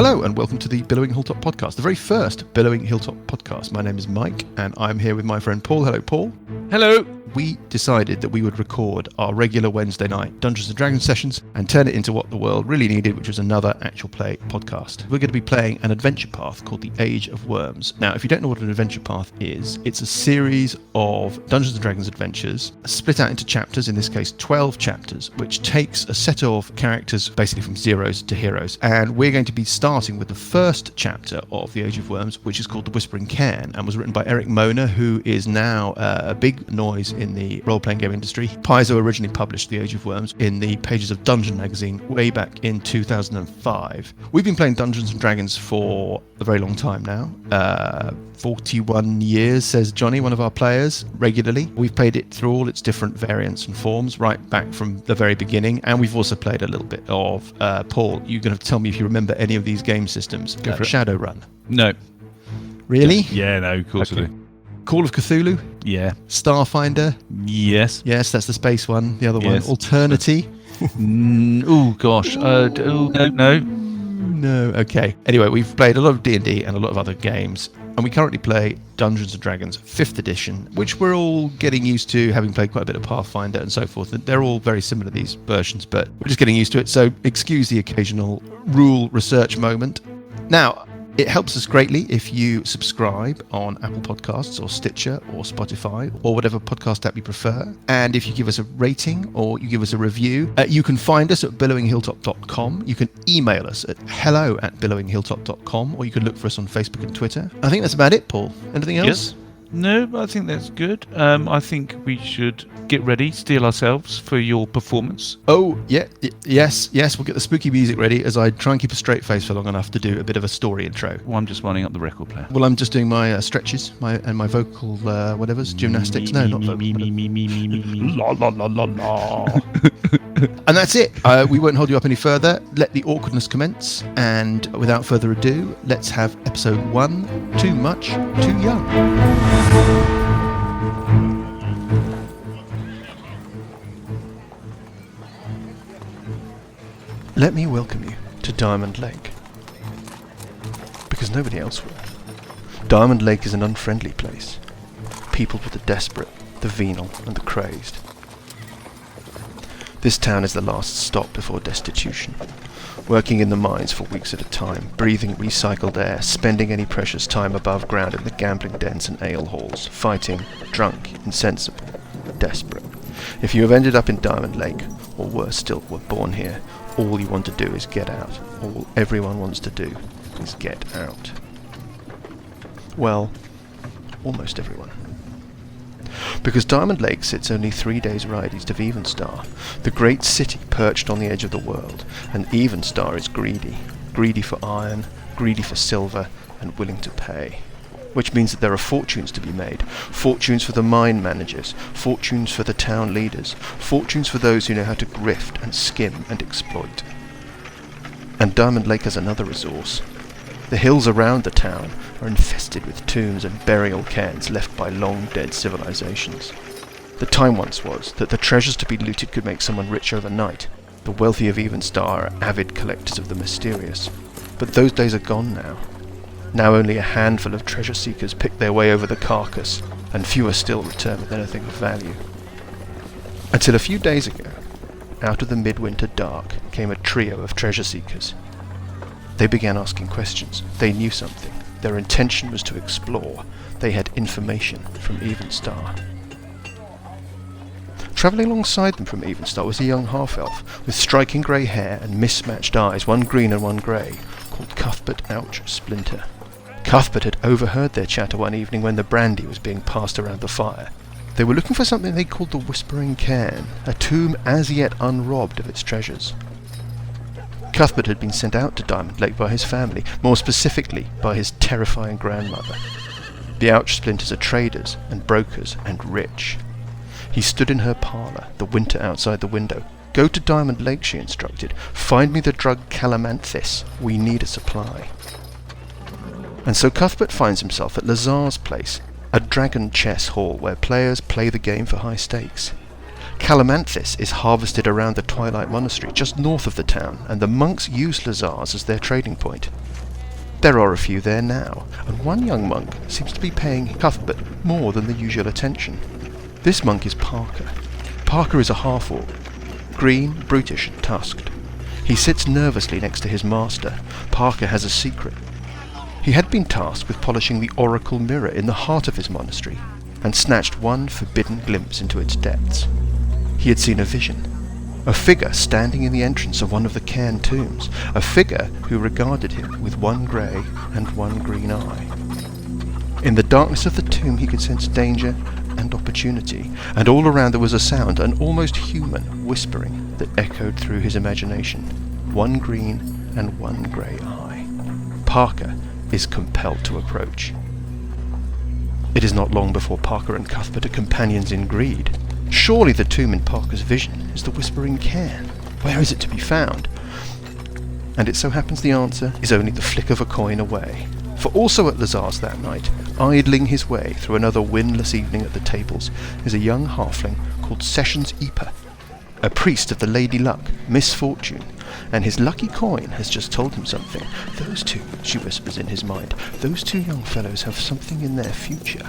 Hello and welcome to the Billowing Hilltop podcast, the very first Billowing Hilltop podcast. My name is Mike and I'm here with my friend Paul. Hello, Paul. Hello. We decided that we would record our regular Wednesday night Dungeons & Dragons sessions and turn it into what the world really needed, which was another actual play podcast. We're going to be playing an adventure path called the Age of Worms. Now, if you don't know what an adventure path is, it's a series of Dungeons & Dragons adventures split out into chapters, in this case 12 chapters, which takes a set of characters basically from zeros to heroes. And we're going to be starting with the first chapter of the Age of Worms, which is called the Whispering Cairn and was written by Eric Mona, who is now a big noise in the role-playing game industry. Paizo originally published The Age of Worms in the pages of Dungeon magazine way back in 2005. We've been playing Dungeons & Dragons for a very long time now. 41 years, says Johnny, one of our players, regularly. We've played it through all its different variants and forms, right back from the very beginning, and we've also played a little bit of, Paul, you're going to tell me if you remember any of these game systems. Go for it. Shadowrun. No. Really? Yeah, no, of course I do. Call of Cthulhu? Yeah. Starfinder? Yes. Yes, that's the space one. The other Yes. one. Alternity? Oh, gosh. No. No. Okay. Anyway, we've played a lot of D&D and a lot of other games, and we currently play Dungeons & Dragons 5th edition, which we're all getting used to, having played quite a bit of Pathfinder and so forth. They're all very similar, these versions, but we're just getting used to it, so excuse the occasional rule research moment. Now, it helps us greatly if you subscribe on Apple Podcasts or Stitcher or Spotify or whatever podcast app you prefer. And if you give us a rating or you give us a review, you can find us at billowinghilltop.com. You can email us at hello@billowinghilltop.com, or you can look for us on Facebook and Twitter. I think that's about it, Paul. Anything else? Yes. No, I think that's good. I think we should get ready, steel ourselves for your performance. Oh, yeah, yes, we'll get the spooky music ready as I try and keep a straight face for long enough to do a bit of a story intro. Well, I'm just winding up the record player. Well, I'm just doing my stretches and my vocal whatever's, gymnastics. No, not vocal. La la la la la. And that's it. We won't hold you up any further. Let the awkwardness commence. And without further ado, let's have episode 1, Too Much, Too Young. Let me welcome you to Diamond Lake. Because nobody else will. Diamond Lake is an unfriendly place. Peopled with the desperate, the venal, and the crazed. This town is the last stop before destitution. Working in the mines for weeks at a time, breathing recycled air, spending any precious time above ground in the gambling dens and ale halls, fighting, drunk, insensible, desperate. If you have ended up in Diamond Lake, or worse still, were born here, all you want to do is get out. All everyone wants to do is get out. Well, almost everyone. Because Diamond Lake sits only 3 days' ride east of Evenstar, the great city perched on the edge of the world, and Evenstar is greedy. Greedy for iron, greedy for silver, and willing to pay. Which means that there are fortunes to be made. Fortunes for the mine managers, fortunes for the town leaders, fortunes for those who know how to grift and skim and exploit. And Diamond Lake has another resource. The hills around the town are infested with tombs and burial cairns left by long-dead civilizations. The time once was that the treasures to be looted could make someone rich overnight. The wealthy of Evenstar are avid collectors of the mysterious. But those days are gone now. Now only a handful of treasure seekers pick their way over the carcass, and fewer still return with anything of value. Until a few days ago, out of the midwinter dark came a trio of treasure seekers. They began asking questions. They knew something. Their intention was to explore. They had information from Evenstar. Travelling alongside them from Evenstar was a young half-elf with striking grey hair and mismatched eyes, one green and one grey, called Cuthbert Ouch Splinter. Cuthbert had overheard their chatter one evening when the brandy was being passed around the fire. They were looking for something they called the Whispering Cairn, a tomb as yet unrobbed of its treasures. Cuthbert had been sent out to Diamond Lake by his family, more specifically by his terrifying grandmother. The Ouch Splinters are traders and brokers and rich. He stood in her parlour, the winter outside the window. "Go to Diamond Lake," she instructed. "Find me the drug Calamanthus. We need a supply." And so Cuthbert finds himself at Lazar's place, a dragon chess hall where players play the game for high stakes. Calamanthus is harvested around the Twilight Monastery, just north of the town, and the monks use Lazars as their trading point. There are a few there now, and one young monk seems to be paying Cuthbert more than the usual attention. This monk is Parker. Parker is a half-orc, green, brutish and tusked. He sits nervously next to his master. Parker has a secret. He had been tasked with polishing the oracle mirror in the heart of his monastery, and snatched one forbidden glimpse into its depths. He had seen a vision. A figure standing in the entrance of one of the Cairn tombs, a figure who regarded him with one grey and one green eye. In the darkness of the tomb he could sense danger and opportunity, and all around there was a sound, an almost human whispering that echoed through his imagination. One green and one grey eye. Parker is compelled to approach. It is not long before Parker and Cuthbert are companions in greed. Surely the tomb in Parker's vision is the Whispering Cairn. Where is it to be found? And it so happens the answer is only the flick of a coin away. For also at Lazar's that night, idling his way through another windless evening at the tables, is a young halfling called Sessions Eeper, a priest of the Lady Luck, Misfortune, and his lucky coin has just told him something. Those two, she whispers in his mind, those two young fellows have something in their future.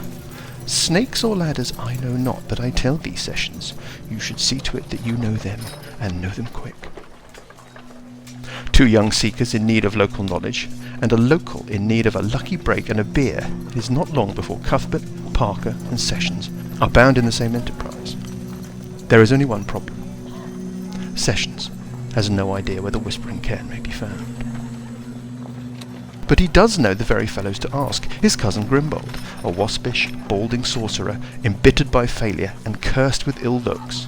Snakes or ladders I know not, but I tell thee, Sessions, you should see to it that you know them, and know them quick. Two young seekers in need of local knowledge, and a local in need of a lucky break and a beer. It is not long before Cuthbert, Parker, and Sessions are bound in the same enterprise. There is only one problem. Sessions has no idea where the Whispering Cairn may be found. But he does know the very fellows to ask. His cousin Grimbold, a waspish, balding sorcerer, embittered by failure and cursed with ill looks.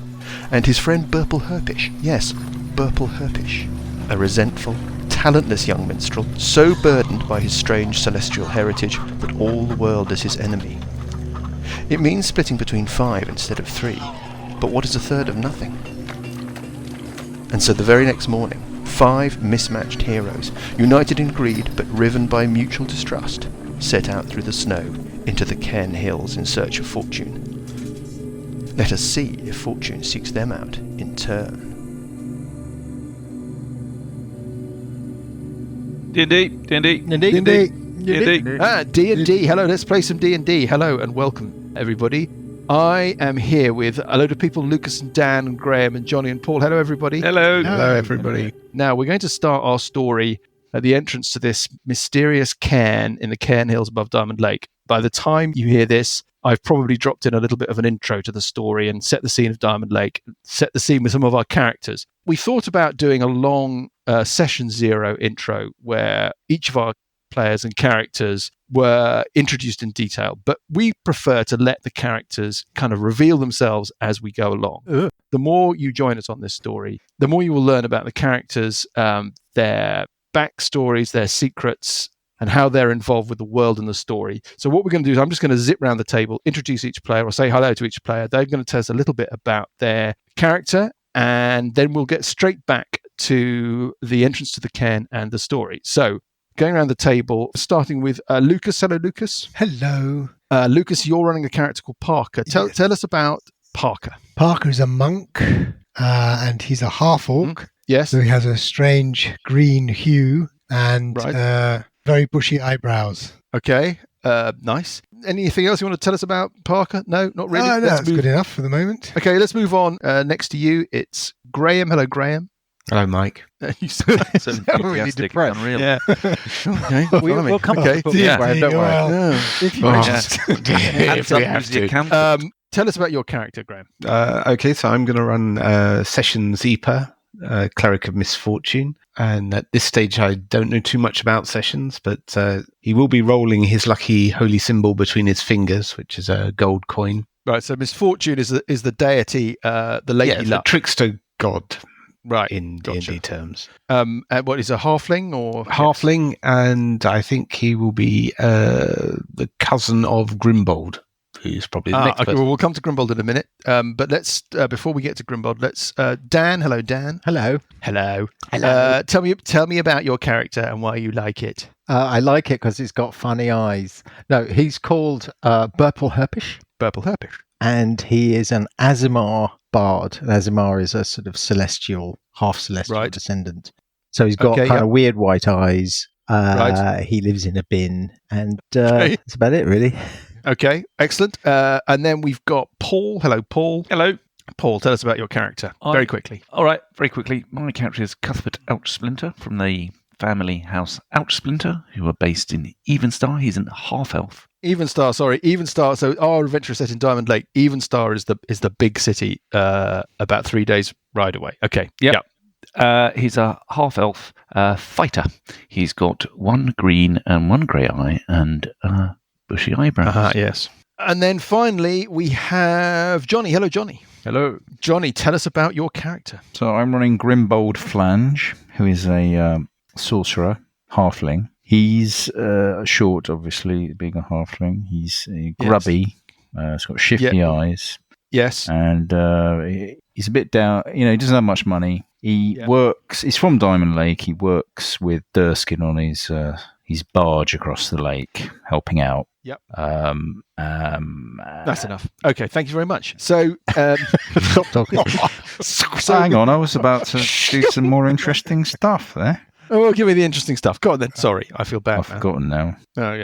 And his friend Burple Herpish, yes, Burple Herpish, a resentful, talentless young minstrel, so burdened by his strange celestial heritage that all the world is his enemy. It means splitting between 5 instead of 3, but what is a third of nothing? And so the very next morning, 5 mismatched heroes, united in greed but riven by mutual distrust, set out through the snow into the Cairn Hills in search of fortune. Let us see if fortune seeks them out in turn. D&D. D&D. Hello, let's play some D&D. Hello and welcome, everybody. I am here with a load of people, Lucas and Dan and Graham and Johnny and Paul. Hello, everybody. Hello. Hello, everybody. Now, we're going to start our story at the entrance to this mysterious cairn in the Cairn Hills above Diamond Lake. By the time you hear this, I've probably dropped in a little bit of an intro to the story and set the scene of Diamond Lake, set the scene with some of our characters. We thought about doing a long Session 0 intro where each of our players and characters were introduced in detail, but we prefer to let the characters kind of reveal themselves as we go along. The more you join us on this story, the more you will learn about the characters, their backstories, their secrets, and how they're involved with the world and the story. So what we're going to do is I'm just going to zip around the table, introduce each player, or say hello to each player. They're going to tell us a little bit about their character, and then we'll get straight back to the entrance to the cairn and the story. So going around the table, starting with Lucas. Hello, Lucas. Hello. Lucas, you're running a character called Parker. Tell us about Parker. Parker is a monk, and he's a half-orc. Yes. So he has a strange green hue and Right. very bushy eyebrows. Okay. Nice. Anything else you want to tell us about Parker? No, not really. No, that's good enough for the moment. Okay, let's move on. Next to you, it's Graham. Hello, Graham. Hello, Mike. You sound really depressed. Unreal. Yeah. Okay. We'll come Okay. up with a Graham, don't worry. Yeah. If you If we have to. Tell us about your character, Graham. Okay, so I'm going to run Sessions Eeper, Cleric of Misfortune. And at this stage, I don't know too much about Sessions, but he will be rolling his lucky holy symbol between his fingers, which is a gold coin. Right, so Misfortune is the deity, the Lady the Luck. trickster god Right. in Gotcha. D&D terms. And what is a halfling or Halfling, and I think he will be the cousin of Grimbold, who's probably the next okay, person. well, we'll come to Grimbold in a minute. But let's before we get to Grimbold, let's Dan. Hello, Dan. Hello. Hello. Hello. Tell me about your character and why you like it. I like it because he's got funny eyes. No, he's called Burple Herpish, Burple Herpish. and he is an Azimar bard, and Azimar is a sort of celestial, half celestial Right. descendant. So he's got Okay, kind yep. of weird white eyes. Right. He lives in a bin, and Okay. that's about it, really. Okay, excellent. And then we've got Paul. Hello, Paul. Hello. Paul, tell us about your character very quickly. All right, very quickly. My character is Cuthbert Ouchsplinter from the family house Ouchsplinter, who are based in Evenstar. He's a half-elf. Evenstar. So our adventure is set in Diamond Lake. Evenstar is the big city, about 3 days ride away. Okay. Yep. He's a half-elf fighter. He's got one green and one grey eye and bushy eyebrows. Yes. And then finally, we have Johnny. Hello, Johnny. Hello. Johnny, tell us about your character. So I'm running Grimbold Flange, who is a sorcerer, halfling. He's short, obviously, being a halfling. He's grubby. He's got shifty eyes. Yes. And he's a bit down. He doesn't have much money. He works. He's from Diamond Lake. He works with Durskin on his barge across the lake, helping out. Yep. That's enough. Okay, thank you very much. So, Stop talking. So hang on, I was about to do some more interesting stuff there. Oh, give me the interesting stuff. Go on then. Sorry, I feel bad. I've forgotten now. Oh, yeah.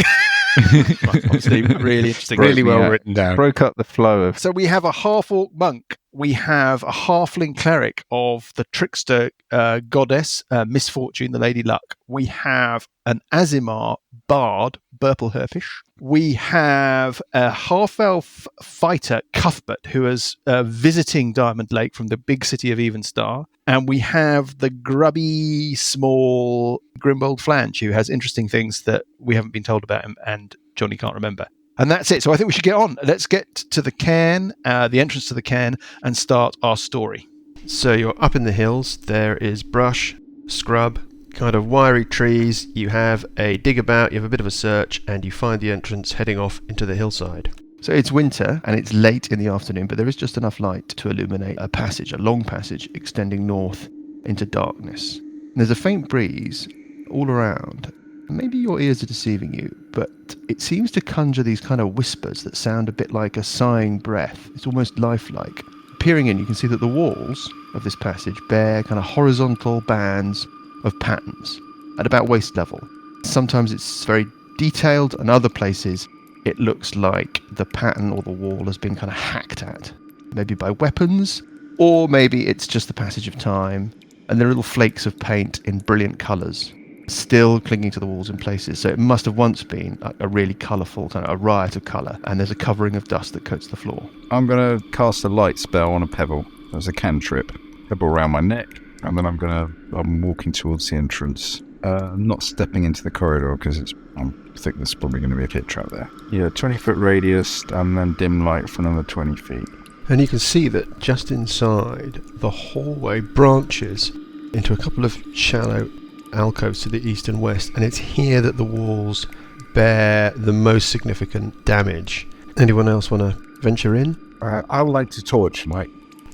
Obviously, really interesting. Really well written down. Broke up the flow of. So we have a half-orc monk. We have a halfling cleric of the trickster goddess Misfortune, the Lady Luck. We have an Azimar bard, Burple Herfish. We have a half-elf fighter, Cuthbert, who is visiting Diamond Lake from the big city of Evenstar. And we have the grubby, small Grimbold Flange, who has interesting things that we haven't been told about him and Johnny can't remember. And that's it. So I think we should get on. Let's get to the cairn, the entrance to the cairn, and start our story. So you're up in the hills. There is brush, scrub, kind of wiry trees. You have a dig about, you have a bit of a search, and you find the entrance heading off into the hillside. So it's winter and it's late in the afternoon, but there is just enough light to illuminate a passage, a long passage extending north into darkness. And there's a faint breeze all around. Maybe your ears are deceiving you, but it seems to conjure these kind of whispers that sound a bit like a sighing breath. It's almost lifelike. Peering in, you can see that the walls of this passage bear kind of horizontal bands of patterns at about waist level. Sometimes it's very detailed, and other places it looks like the pattern or the wall has been kind of hacked at, maybe by weapons, or maybe it's just the passage of time, and there are little flakes of paint in brilliant colours still clinging to the walls in places. So it must have once been a really colourful, kind of a riot of colour, and there's a covering of dust that coats the floor. I'm going to cast a light spell on a pebble as a cantrip, pebble around my neck, and then I'm walking towards the entrance. Not stepping into the corridor because I think there's probably going to be a pit trap there. Yeah, 20-foot radius and then dim light for another 20 feet. And you can see that just inside, the hallway branches into a couple of shallow alcoves to the east and west, and it's here that the walls bear the most significant damage. Anyone else want to venture in? I would like to torch, Mike.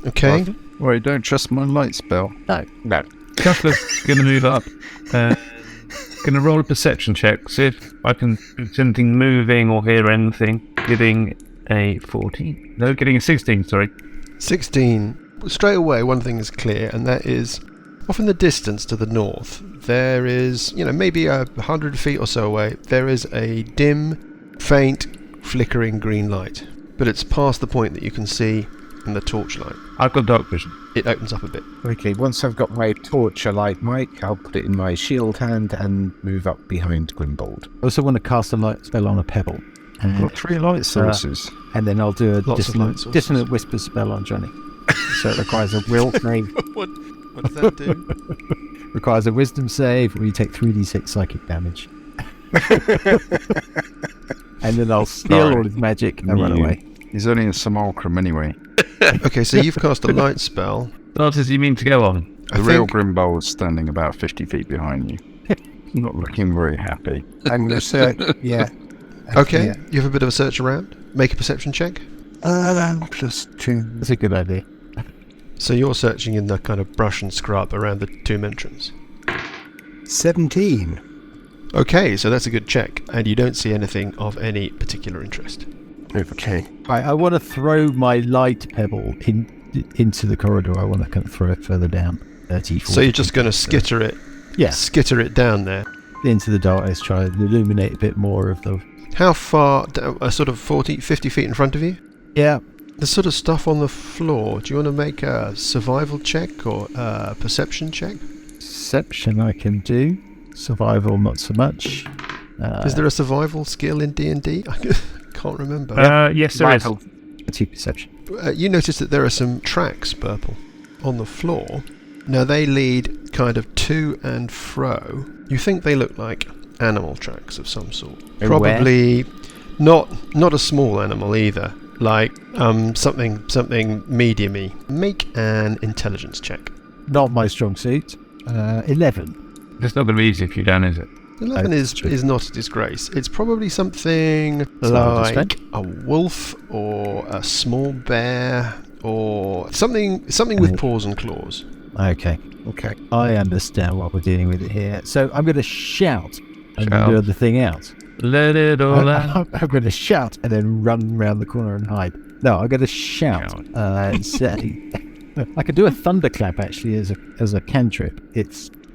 Okay. Wait, don't trust my light spell. No. Cuthbert's going to move up. Going to roll a perception check, see if I can do something moving or hear anything. Getting a 14. No, getting a 16, sorry. 16. Straight away, one thing is clear, and that is off in the distance to the north, there is, maybe 100 feet or so away, there is a dim, faint, flickering green light. But it's past the point that you can see in the torchlight. I've got dark vision. It opens up a bit. Okay, once I've got my torch alight, Mike, I'll put it in my shield hand and move up behind Grimbold. I also want to cast a light spell on a pebble. I've got 3 light sources. And then I'll do a Lots of light sources. dissonant whisper spell on Johnny. So it requires a will save. What does that do? Requires a wisdom save, where you take 3d6 psychic damage. And then I'll steal all his magic and run away. He's only a simulacrum anyway. Okay, so you've cast a light spell. Darters, you mean to go on? The real Grimbold's standing about 50 feet behind you. Not looking very happy. I'm going to search, yeah. Okay, Yeah. you have a bit of a search around. Make a perception check. +2. That's a good idea. So you're searching in the kind of brush and scrub around the tomb entrance. 17. Okay, so that's a good check, and you don't see anything of any particular interest. Okay. I want to throw my light pebble into the corridor. I want to kind of throw it further down. 30, 40 So you're just feet. going to skitter it? Yeah. Skitter it down there. Into the darkness, try and illuminate a bit more of the... How far, sort of 40, 50 feet in front of you? Yeah. The sort of stuff on the floor, do you want to make a survival check or a perception check? Perception I can do. Survival, not so much. Is there a survival skill in D&D? I can't remember. Yes, there is. 2 perception. You notice that there are some tracks, Purple, on the floor. Now they lead kind of to and fro. You think they look like animal tracks of some sort. Probably not a small animal either. Like something medium-y. Make an intelligence check. Not my strong suit. 11. It's not going to be easy for you, Dan, is it? 11 is not a disgrace. It's probably something like a wolf or a small bear or something with paws and claws. Okay. I understand what we're dealing with here. So I'm going to shout and Shout. lure the thing out. Let it all out. I'm going to shout and then run around the corner and hide. No, I'm going to shout and say... I could do a thunderclap actually as a cantrip.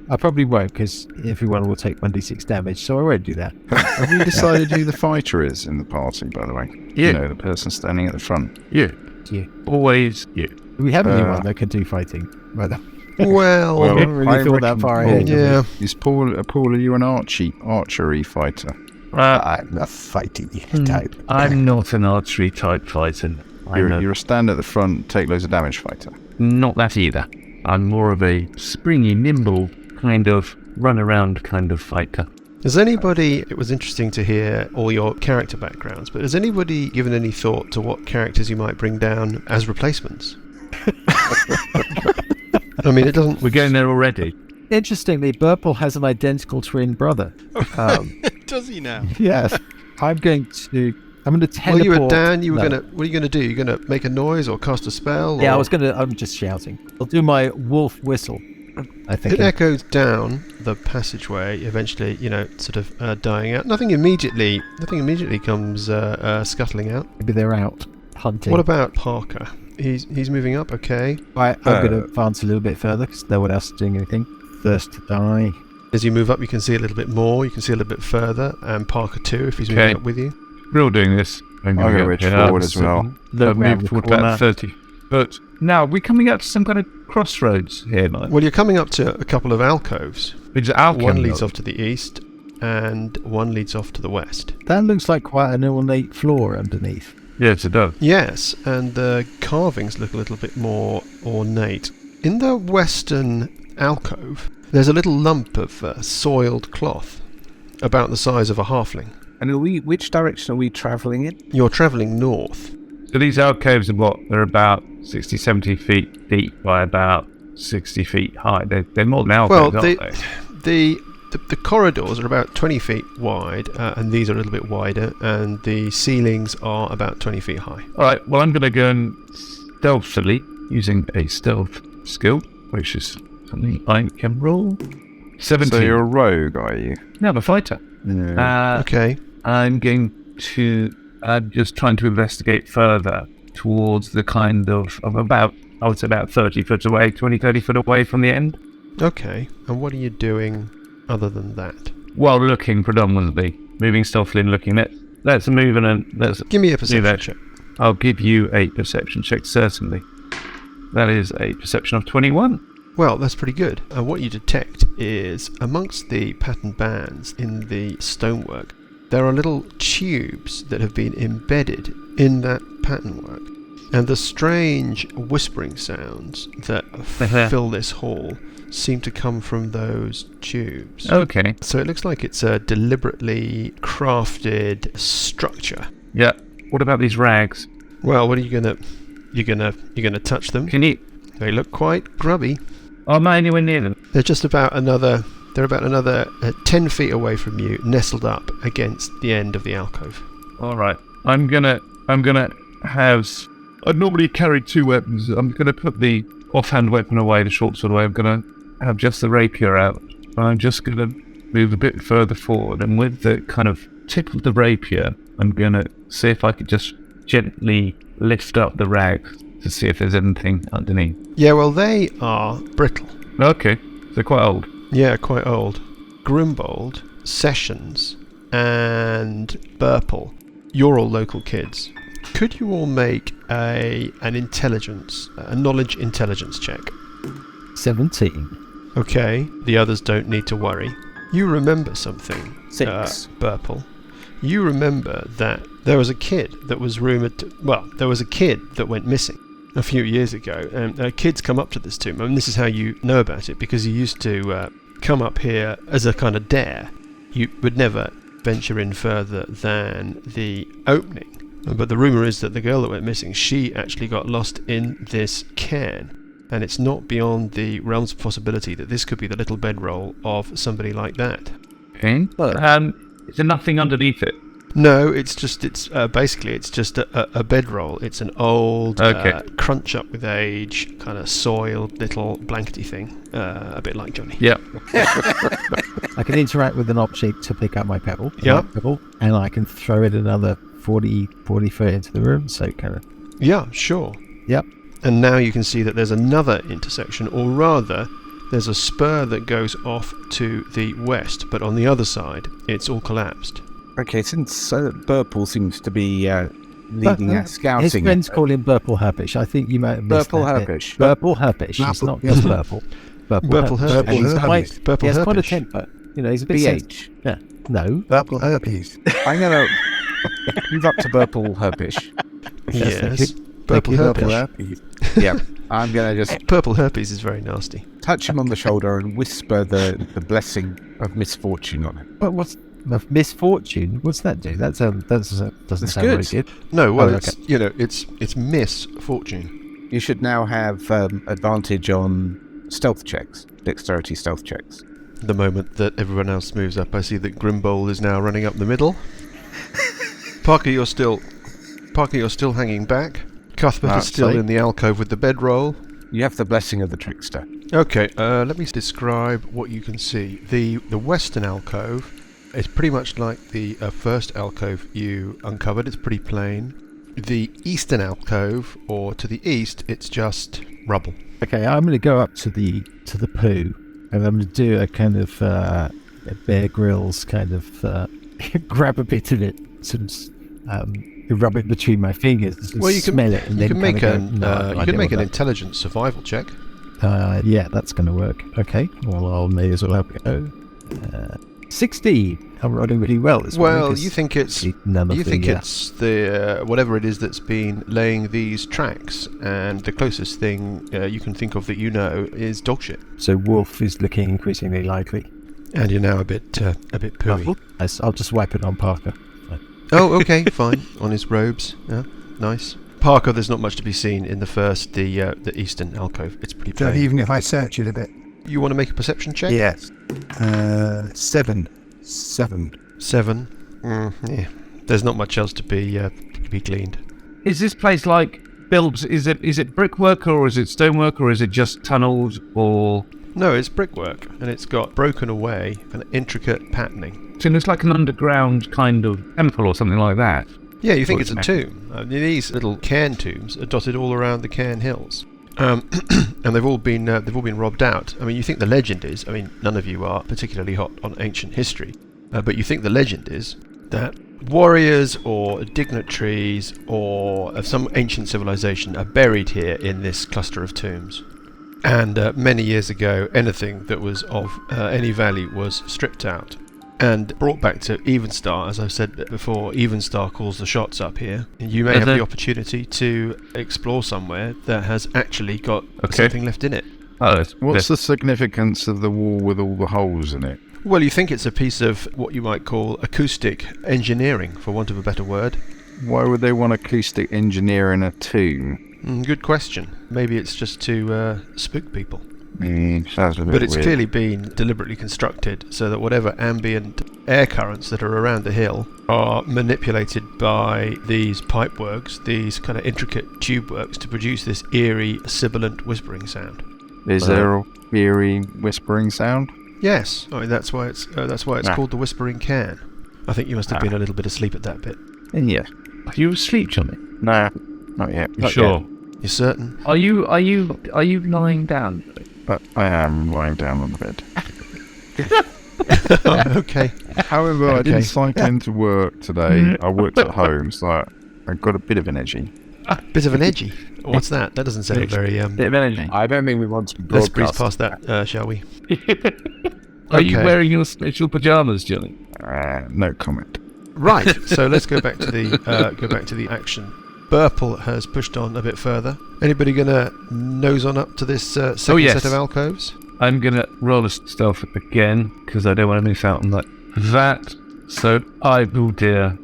I probably won't because everyone will take 1d6 damage, so I won't do that. Have we decided who the fighter is in the party, by the way? You. You know, the person standing at the front. You. You. Always you. Do we have anyone that can do fighting? Right. Well, I haven't really thought that far ahead. yeah. Is Paul, are you an archery fighter? I'm a fighting type. I'm not an archery type fighter. You're a stand at the front, take loads of damage fighter. Not that either. I'm more of a springy, nimble, kind of run around kind of fighter. Has anybody, it was interesting to hear all your character backgrounds, but has anybody given any thought to what characters you might bring down as replacements? I mean, it doesn't... We're going there already. Interestingly, Burple has an identical twin brother. Does he now? Yes. I'm going to teleport. Well, you were down, you were No. what are you going to do? You're going to make a noise or cast a spell? Yeah, or... I'm just shouting. I'll do my wolf whistle. I think. It echoes down the passageway, eventually, sort of dying out. Nothing immediately comes scuttling out. Maybe they're out hunting. What about Parker? He's moving up, okay. I'm going to advance a little bit further because no one else is doing anything. First to die. As you move up, you can see a little bit more. You can see a little bit further, and Parker too, if he's moving up with you. We're all doing this. I'm going to reach forward as well. Look I've round moved the forward corner. about 30. But now, we're coming up to some kind of crossroads here, Mike. Well, you're coming up to a couple of alcoves. Which is alchemy. One leads off to the east, and one leads off to the west. That looks like quite an ornate floor underneath. Yes, it does. Yes, and the carvings look a little bit more ornate. In the western alcove, there's a little lump of soiled cloth, about the size of a halfling. And which direction are we travelling in? You're travelling north. So these alcoves are what? They're about 60, 70 feet deep by about 60 feet high. They're more than alcoves, aren't they? The corridors are about 20 feet wide, and these are a little bit wider, and the ceilings are about 20 feet high. All right, well, I'm going to go and stealthily, using a stealth skill, which is something I can roll. 17. So you're a rogue, are you? No, I'm a fighter. Yeah. Okay. I'm going to... I'm just trying to investigate further towards the kind of about, I would say about 30 foot away, 20, 30 foot away from the end. Okay. And what are you doing other than that? While looking predominantly, moving stealthily and looking. Let's move and let's Give me a do perception that. check. I'll give you a perception check, certainly. That is a perception of 21. Well, that's pretty good. And what you detect is, amongst the patterned bands in the stonework, there are little tubes that have been embedded in that patternwork. And the strange whispering sounds that fill this hall seem to come from those tubes. Okay. So it looks like it's a deliberately crafted structure. Yeah. What about these rags? Well, what are you gonna touch them? Can you... They look quite grubby. I'm not anywhere near them. They're about another 10 feet away from you, nestled up against the end of the alcove. All right. I'm gonna have... I normally carry two weapons. I'm gonna put the offhand weapon away, the short sword away. I'm gonna have just the rapier out. I'm just gonna move a bit further forward, and with the kind of tip of the rapier, I'm gonna see if I could just gently lift up the rag to see if there's anything underneath. Yeah, well, they are brittle. Okay, they're quite old. Yeah, quite old. Grimbold, Sessions, and Burple. You're all local kids. Could you all make a knowledge intelligence check? 17. Okay, the others don't need to worry. You remember something, 6. Burple. You remember that there was a kid that was rumoured to... Well, there was a kid that went missing a few years ago, and kids come up to this tomb, and this is how you know about it, because you used to come up here as a kind of dare. You would never venture in further than the opening. But the rumour is that the girl that went missing, she actually got lost in this cairn. And it's not beyond the realms of possibility that this could be the little bedroll of somebody like that. Okay. Is there nothing underneath it? No, it's just basically a bedroll. It's an old, crunch up with age, kind of soiled little blankety thing, a bit like Johnny. Yeah. I can interact with an object to pick up my pebble. Yeah. And I can throw it another 40 feet into the room, so kind of... Yeah, sure. Yep. And now you can see that there's another intersection, or rather, there's a spur that goes off to the west, but on the other side, it's all collapsed. Okay, since Burple seems to be leading our scouting... His friends call him Burple Herpish. I think you might have missed Burple that Herpish. bit. Burple Herpish. It's not just Burple. Burple Herpish. And he's quite, Burple he has quite a Herpish. temper. You know, he's a bit... BH. Yeah. No. Purple herpes. I'm going to move up to Burple Herpish. Yes. Thank you. Purple herpes. Herpes. Yeah, I'm going to just Purple herpes is very nasty. touch him on the shoulder and whisper the blessing of misfortune on him. What's misfortune? What's that do? That doesn't sound very good. No, well, Oh, it's misfortune. You should now have advantage on stealth checks, dexterity stealth checks. The moment that everyone else moves up, I see that Grimbold is now running up the middle. Parker, you're still hanging back. Cuthbert is still in the alcove with the bedroll. You have the blessing of the trickster. Okay, let me describe what you can see. The western alcove is pretty much like the first alcove you uncovered. It's pretty plain. The eastern alcove, or to the east, it's just rubble. Okay, I'm going to go up to the poo, and I'm going to do a kind of Bear Grylls kind of grab a bit of it, sort of rub it between my fingers, and Well, you can smell it, and you then can make an intelligence survival check. Yeah, that's going to work. Okay, well, I may as well have it go. 16. I'm running really well this morning. Well, you think it's the whatever it is that's been laying these tracks, and the closest thing you can think of that you know is dog shit. So Wolf is looking increasingly likely. And you're now a bit pooey. I'll just wipe it on Parker. Oh, okay, fine. On his robes. Yeah, nice. Parker, there's not much to be seen in the eastern alcove. It's pretty So plain. even if I search it a bit. You want to make a perception check? Yes. 7. 7. Yeah. There's not much else to be gleaned. Is this place like built? Is it brickwork, or is it stonework, or is it just tunnels, or? No, it's brickwork, and it's got broken away and intricate patterning. So it's like an underground kind of temple or something like that. Yeah, you think it's a Fortunate. tomb. These little cairn tombs are dotted all around the cairn hills, and they've all been robbed out. I mean, you think the legend is. I mean, none of you are particularly hot on ancient history, but you think the legend is that warriors or dignitaries or of some ancient civilization are buried here in this cluster of tombs. And many years ago, anything that was of any value was stripped out and brought back to Evenstar. As I've said before, Evenstar calls the shots up here. And you may have the opportunity to explore somewhere that has actually got something left in it. What's the significance of the wall with all the holes in it? Well, you think it's a piece of what you might call acoustic engineering, for want of a better word. Why would they want acoustic engineer in a tomb? Good question. Maybe it's just to spook people. Sounds a bit But it's weird. clearly been deliberately constructed so that whatever ambient air currents that are around the hill are manipulated by these pipeworks, these kind of intricate tube works, to produce this eerie, sibilant whispering sound. Is there a eerie whispering sound? Yes, I mean that's why it's called the Whispering Cairn. I think you must have been a little bit asleep at that bit. Yeah. Are you asleep, Johnny? No, not yet. You sure? You're certain? Are you lying down? But I am lying down on the bed. Okay. However, I didn't cycle into work today. I worked at home, so I got a bit of an edgy. Bit of an edgy. What's that? That doesn't sound very... Bit of energy. I don't think we want to Let's breeze broadcast. past that, shall we? Are you Okay. wearing your special pajamas, Johnny? No comment. Right. So let's go back to the action. Burple has pushed on a bit further. Anybody gonna nose on up to this second yes. set of alcoves? I'm gonna roll a stealth again because I don't want to miss out on that. So oh dear.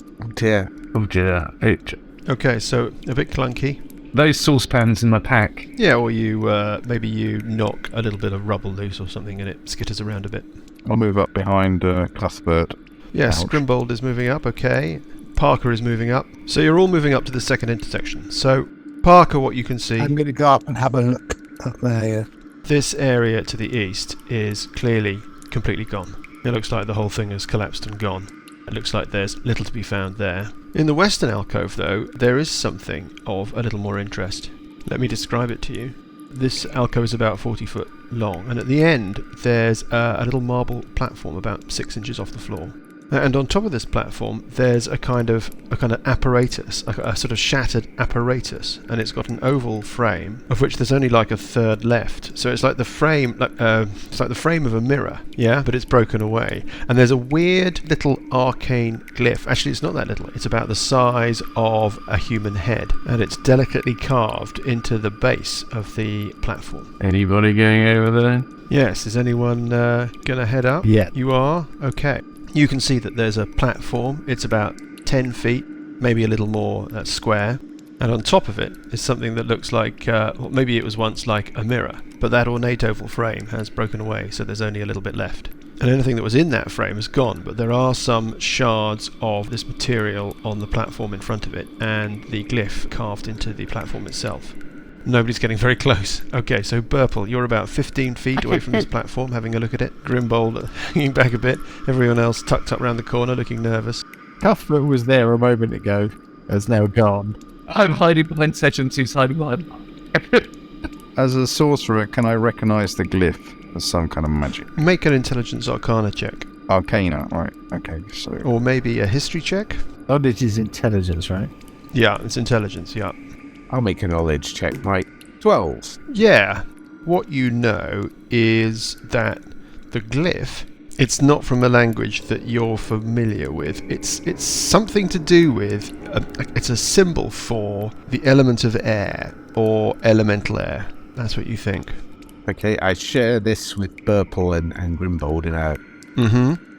Okay, so a bit clunky. Those saucepans in my pack. Yeah, or you maybe you knock a little bit of rubble loose or something and it skitters around a bit. I'll move up behind Cuthbert. Yes, Ouch. Grimbold is moving up, okay. Parker is moving up. So you're all moving up to the second intersection. So, Parker, what you can see, I'm going to go up and have a look up there. this area to the east is clearly completely gone. It looks like the whole thing has collapsed and gone. It looks like there's little to be found there. In the western alcove, though, there is something of a little more interest. Let me describe it to you. This alcove is about 40 foot long, and at the end there's a little marble platform about 6 inches off the floor. And on top of this platform, there's a kind of apparatus, a sort of shattered apparatus, and it's got an oval frame of which there's only like a third left. So it's like the frame, it's like the frame of a mirror, yeah, but it's broken away. And there's a weird little arcane glyph. Actually, it's not that little. It's about the size of a human head, and it's delicately carved into the base of the platform. Anybody going over there? Yes. Is anyone gonna head up? Yeah. You are? Okay. You can see that there's a platform. It's about 10 feet, maybe a little more square. And on top of it is something that looks like, or maybe it was once like a mirror, but that ornate oval frame has broken away, so there's only a little bit left. And anything that was in that frame is gone, but there are some shards of this material on the platform in front of it, and the glyph carved into the platform itself. Nobody's getting very close. Okay, so Burple, you're about 15 feet away from this platform, having a look at it. Grimbold hanging back a bit. Everyone else tucked up round the corner, looking nervous. Cuthbert was there a moment ago, has now gone. I'm hiding behind Session 2 side one. As a sorcerer, can I recognise the glyph as some kind of magic? Make an intelligence arcana check. Arcana, right. Okay, so... Or maybe a history check? Knowledge is intelligence, right? Yeah, it's intelligence, yeah. I'll make a knowledge check, mate. 12. Yeah. What you know is that the glyph, it's not from a language that you're familiar with. It's something to do with, it's a symbol for the element of air, or elemental air. That's what you think. Okay, I share this with Burple and Grimbold in our...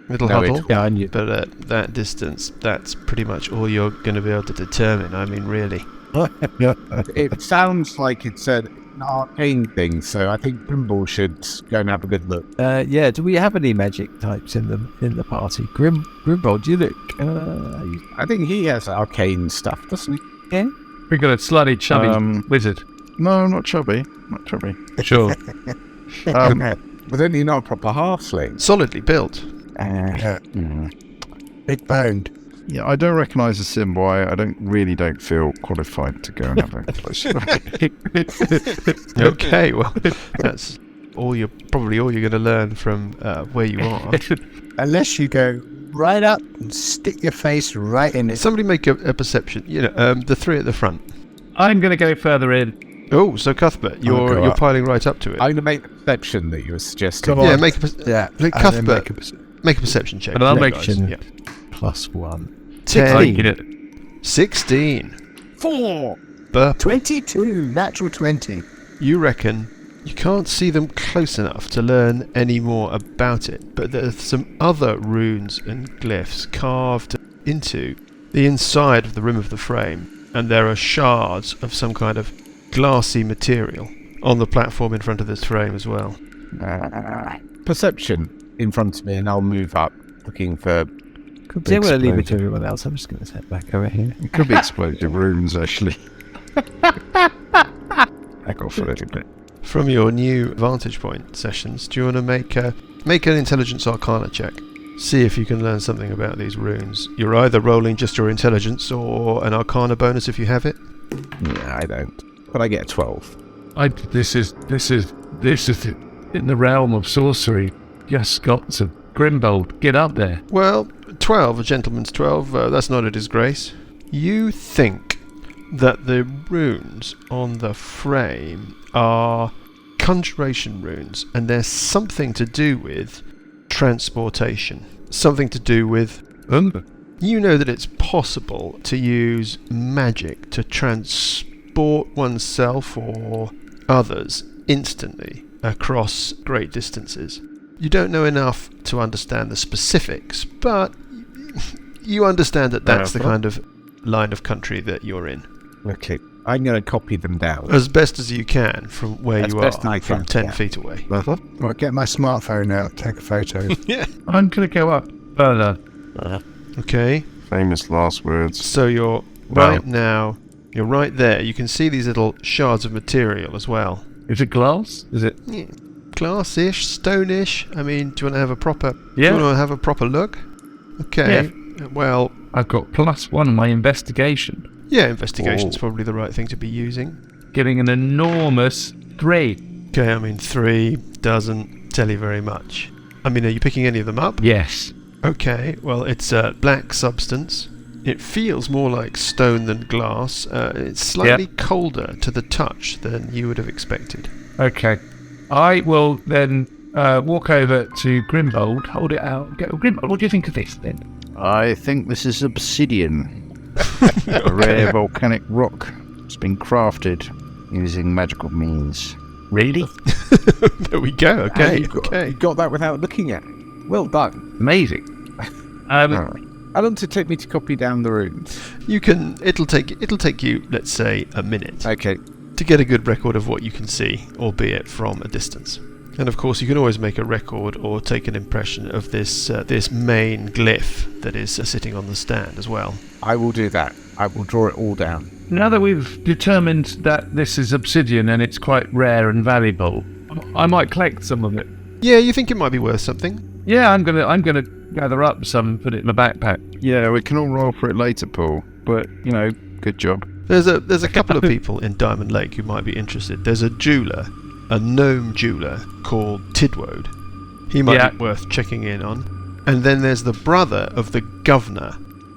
Little No, huddle. Yeah, I knew. But at that distance, that's pretty much all you're going to be able to determine. I mean, really. It sounds like it's an arcane thing, so I think Grimbold should go and have a good look. Yeah, do we have any magic types in the party? Grimbold, you look... I think he has arcane stuff, doesn't he? yeah? We got a slutty chubby wizard. No, not chubby. Not chubby. Sure. But then you're not a proper halfling. Solidly built. Big boned. Yeah, I don't recognise the symbol. I don't feel qualified to go and have a close look. Okay, well, that's probably all you're going to learn from where you are. Unless you go right up and stick your face right in it. Somebody make a perception. The three at the front. I'm going to go further in. Oh, so Cuthbert, go you're up. piling right up to it. I'm going to make the perception that you were suggesting. Yeah, make a Cuthbert, Make make a perception check. But I'll make guys. Yeah. +1. 10, Get it. 16. 4. Burp. 22. Natural 20. You reckon you can't see them close enough to learn any more about it, but there's some other runes and glyphs carved into the inside of the rim of the frame, and there are shards of some kind of glassy material on the platform in front of this frame as well. Perception in front of me, and I'll move up looking for... I'm going to leave it to everyone else. I'm just going to set back over here. It could be explosive runes, actually. Back off a little bit. From your new vantage point sessions, do you want to make an intelligence arcana check? See if you can learn something about these runes. You're either rolling just your intelligence or an arcana bonus if you have it. Yeah, I don't. But I get a 12. This is in the realm of sorcery. Yes, gods of Grimbold, get up there. Well, 12, a gentleman's 12, that's not a disgrace. You think that the runes on the frame are conjuration runes, and there's something to do with transportation. Something to do with... You know that it's possible to use magic to transport oneself or others instantly across great distances. You don't know enough to understand the specifics, but you understand that that's the kind of line of country that you're in. Okay, I'm going to copy them down. As best as you can from where As you best are, I from can, 10 feet away. Right, get my smartphone out, take a photo. Yeah. I'm going to go up further. Okay. Famous last words. So you're right now, you're right there. You can see these little shards of material as well. Is it glass? Is it? Yeah. Glass-ish, stone-ish. I mean, do you want to have a proper... Yeah. Do you want to have a proper look? Okay. Well... I've got +1 on my investigation. Yeah, investigation's probably the right thing to be using. Getting an enormous 3. Okay, I mean 3 doesn't tell you very much. I mean, are you picking any of them up? Yes. Okay, well it's a black substance. It feels more like stone than glass. It's slightly colder to the touch than you would have expected. Okay. I will then walk over to Grimbold, hold it out, go, Grimbold, what do you think of this then? I think this is obsidian. A rare volcanic rock. It's been crafted using magical means. Really? There we go. Okay. You got that without looking at it. Well done. Amazing. How long does it take me to copy down the runes? You can. It'll take you, let's say, a minute. Okay. To get a good record of what you can see, albeit from a distance. And of course, you can always make a record or take an impression of this main glyph that is sitting on the stand as well. I will do that. I will draw it all down. Now that we've determined that this is obsidian and it's quite rare and valuable, I might collect some of it. Yeah, you think it might be worth something? Yeah, I'm gonna gather up some and put it in my backpack. Yeah, we can all roll for it later, Paul. But, good job. There's a couple of people in Diamond Lake who might be interested. There's a jeweller, a gnome jeweller called Tidwode. He might be worth checking in on. And then there's the brother of the governor.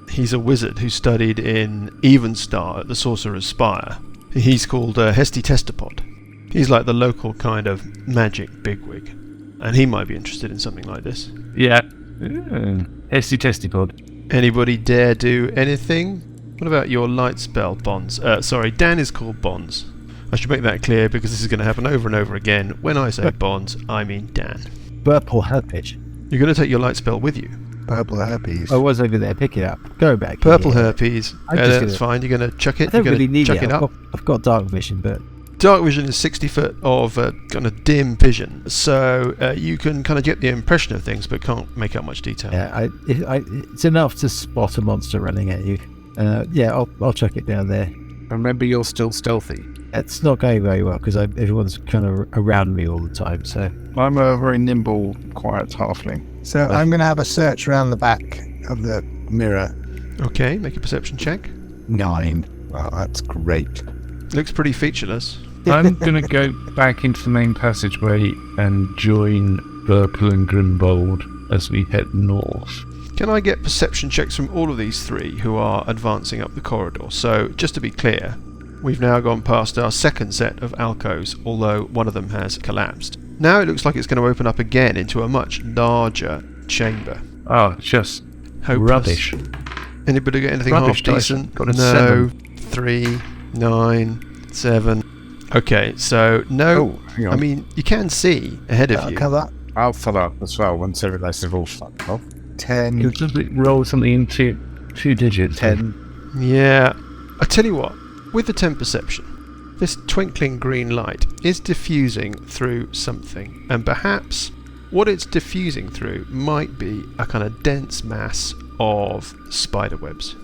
He's a wizard who studied in Evenstar at the Sorcerer's Spire. He's called Hesty Testapod. He's like the local kind of magic bigwig. And he might be interested in something like this. Yeah. Hesty testy pod. Anybody dare do anything? What about your light spell, Bonds? Dan is called Bonds. I should make that clear because this is going to happen over and over again. When I say Bonds, I mean Dan. Purple herpes. You're going to take your light spell with you. Purple herpes. I was over there, pick it up. Go back. Purple herpes. That's fine. You're going to chuck it. I don't You're really going to need chuck it. it up. I've got dark vision, but... Dark vision is 60 foot of kind of dim vision, so you can kind of get the impression of things, but can't make out much detail. Yeah, it's enough to spot a monster running at you. I'll chuck it down there. Remember, you're still stealthy. It's not going very well because everyone's kind of around me all the time. So I'm a very nimble, quiet halfling. So I'm going to have a search around the back of the mirror. Okay, make a perception check. 9. Wow, that's great. Looks pretty featureless. I'm going to go back into the main passageway and join Purple and Grimbold as we head north. Can I get perception checks from all of these three who are advancing up the corridor? So, just to be clear, we've now gone past our second set of alcoves, although one of them has collapsed. Now it looks like it's going to open up again into a much larger chamber. Oh, just Hopeless. rubbish. Anybody get anything Rubbish half dice. decent? Got a No. 7. 3, 9, 7. Okay, so no. Hang on. I mean, you can see ahead of you. Cover. I'll follow up as well once I realise they've all fucked off. 10. Roll something into 2 digits. 10. Yeah. I tell you what, with the 10 perception, this twinkling green light is diffusing through something, and perhaps what it's diffusing through might be a kind of dense mass of spider webs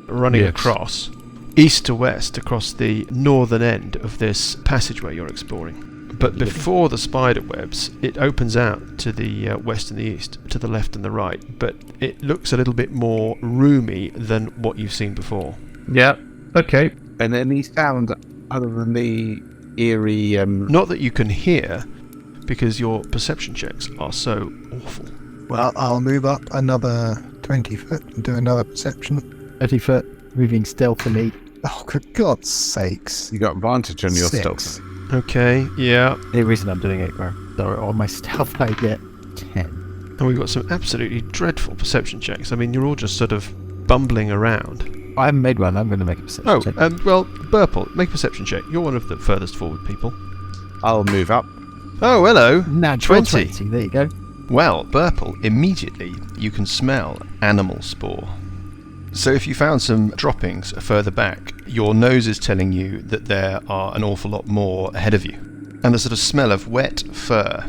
running across east to west across the northern end of this passageway you're exploring. But before the spider webs, it opens out to the west and the east, to the left and the right, but it looks a little bit more roomy than what you've seen before. Yeah. Okay. And any sound other than the eerie... Not that you can hear, because your perception checks are so awful. Well, I'll move up another 20 foot and do another perception. 30 foot, moving stealthily. Oh, for God's sakes. You got advantage on your 6. stealth. Okay, yeah. The reason I'm doing it, sorry, on my stealth I get 10. And we've got some absolutely dreadful perception checks. I mean, you're all just sort of bumbling around. I haven't made one, I'm going to make a perception check. Well, Burple, make a perception check. You're one of the furthest forward people. I'll move up. Oh, hello. Natural 20. 20, there you go. Well, Burple, immediately you can smell animal spore. So if you found some droppings further back, your nose is telling you that there are an awful lot more ahead of you. And the sort of smell of wet fur.